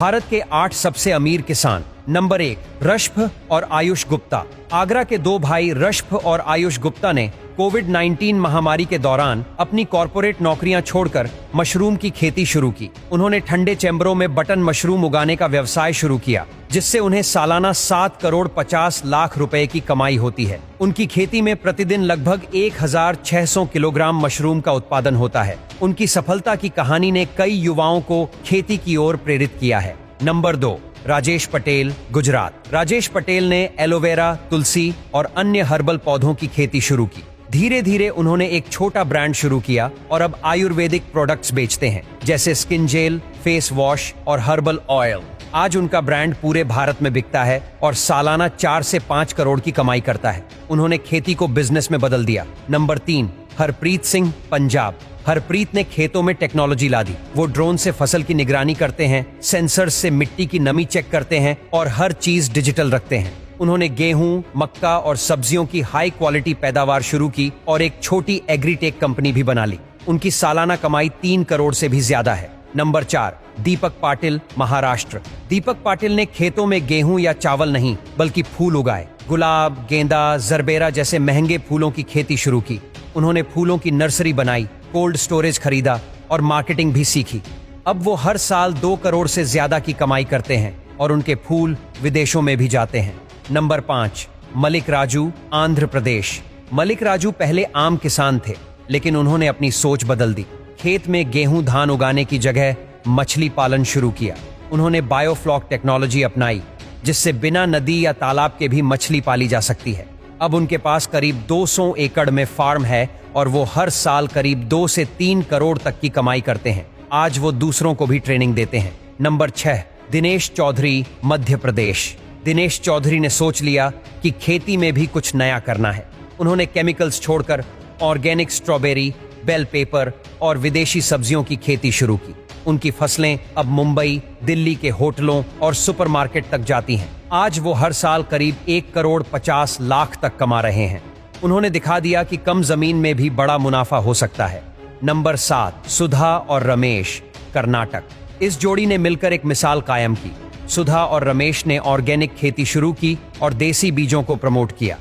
भारत के 8 सबसे अमीर किसान। नंबर 1, रश्भ और आयुष गुप्ता। आगरा के 2 भाई रश्भ और आयुष गुप्ता ने कोविड-19 महामारी के दौरान अपनी कॉर्पोरेट नौकरियां छोड़कर मशरूम की खेती शुरू की। उन्होंने ठंडे चैम्बरों में बटन मशरूम उगाने का व्यवसाय शुरू किया, जिससे उन्हें सालाना 7 करोड़ 50 लाख रुपए की कमाई होती है। उनकी खेती में प्रतिदिन लगभग 1600 किलोग्राम मशरूम का उत्पादन होता है। उनकी सफलता की कहानी ने कई युवाओं को खेती की ओर प्रेरित किया है। नंबर 2, राजेश पटेल, गुजरात। राजेश पटेल ने एलोवेरा, तुलसी और अन्य हर्बल पौधों की खेती शुरू की। धीरे धीरे उन्होंने एक छोटा ब्रांड शुरू किया और अब आयुर्वेदिक प्रोडक्ट्स बेचते हैं, जैसे स्किन जेल, फेस वॉश और हर्बल ऑयल। आज उनका ब्रांड पूरे भारत में बिकता है और सालाना 4 से 5 करोड़ की कमाई करता है। उन्होंने खेती को बिजनेस में बदल दिया। नंबर 3, हरप्रीत सिंह, पंजाब। हरप्रीत ने खेतों में टेक्नोलॉजी ला दी। वो ड्रोन से फसल की निगरानी करते हैं, सेंसर्स से मिट्टी की नमी चेक करते हैं और हर चीज डिजिटल रखते हैं। उन्होंने गेहूं, मक्का और सब्जियों की हाई क्वालिटी पैदावार शुरू की और एक छोटी एग्रीटेक कंपनी भी बना ली। उनकी सालाना कमाई 3 करोड़ से भी ज्यादा है। नंबर 4, दीपक पाटिल, महाराष्ट्र। दीपक पाटिल ने खेतों में गेहूं या चावल नहीं बल्कि फूल उगाए। गुलाब, गेंदा, जरबेरा जैसे महंगे फूलों की खेती शुरू की। उन्होंने फूलों की नर्सरी बनाई, कोल्ड स्टोरेज खरीदा और मार्केटिंग भी सीखी। अब वो हर साल 2 करोड़ से ज्यादा की कमाई करते हैं और उनके फूल विदेशों में भी जाते हैं। नंबर 5, मलिक राजू, आंध्र प्रदेश। मलिक राजू पहले आम किसान थे, लेकिन उन्होंने अपनी सोच बदल दी। खेत में गेहूं धान उगाने की जगह मछली पालन शुरू किया। उन्होंने बायोफ्लॉक टेक्नोलॉजी अपनाई, जिससे बिना नदी या तालाब के भी मछली पाली जा सकती है। अब उनके पास करीब 200 एकड़ में फार्म है और वो हर साल करीब 2 से 3 करोड़ तक की कमाई करते हैं। आज वो दूसरों को भी ट्रेनिंग देते हैं। नंबर 6, दिनेश चौधरी, मध्य प्रदेश। दिनेश चौधरी ने सोच लिया कि खेती में भी कुछ नया करना है। उन्होंने केमिकल्स छोड़कर ऑर्गेनिक स्ट्रॉबेरी, बेल पेपर और विदेशी सब्जियों की खेती शुरू की। उनकी फसलें अब मुंबई, दिल्ली के होटलों और सुपरमार्केट तक जाती हैं। आज वो हर साल करीब 1 करोड़ 50 लाख तक कमा रहे हैं। उन्होंने दिखा दिया कि कम जमीन में भी बड़ा मुनाफा हो सकता है। नंबर 7, सुधा और रमेश, कर्नाटक। इस जोड़ी ने मिलकर एक मिसाल कायम की। सुधा और रमेश ने ऑर्गेनिक खेती शुरू की और देसी बीजों को प्रमोट किया।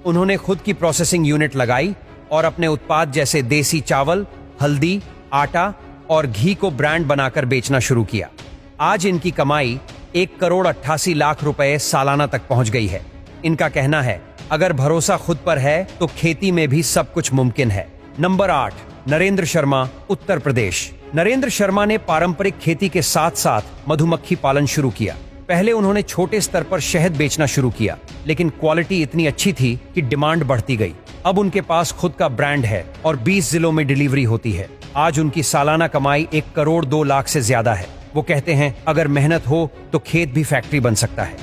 उन्होंने खुद की प्रोसेसिंग यूनिट लगाई और अपने उत्पाद जैसे देसी चावल, हल्दी, आटा और घी को ब्रांड बनाकर बेचना शुरू किया। आज इनकी कमाई 1 करोड़ 88 लाख रुपए सालाना तक पहुंच गई है। इनका कहना है, अगर भरोसा खुद पर है तो खेती में भी सब कुछ मुमकिन है। नंबर 8, नरेंद्र शर्मा, उत्तर प्रदेश। नरेंद्र शर्मा ने पारंपरिक खेती के साथ साथ मधुमक्खी पालन शुरू किया। पहले उन्होंने छोटे स्तर पर शहद बेचना शुरू किया, लेकिन क्वालिटी इतनी अच्छी थी कि डिमांड बढ़ती गई। अब उनके पास खुद का ब्रांड है और 20 जिलों में डिलीवरी होती है। आज उनकी सालाना कमाई 1 करोड़ 2 लाख से ज्यादा है। वो कहते हैं, अगर मेहनत हो तो खेत भी फैक्ट्री बन सकता है।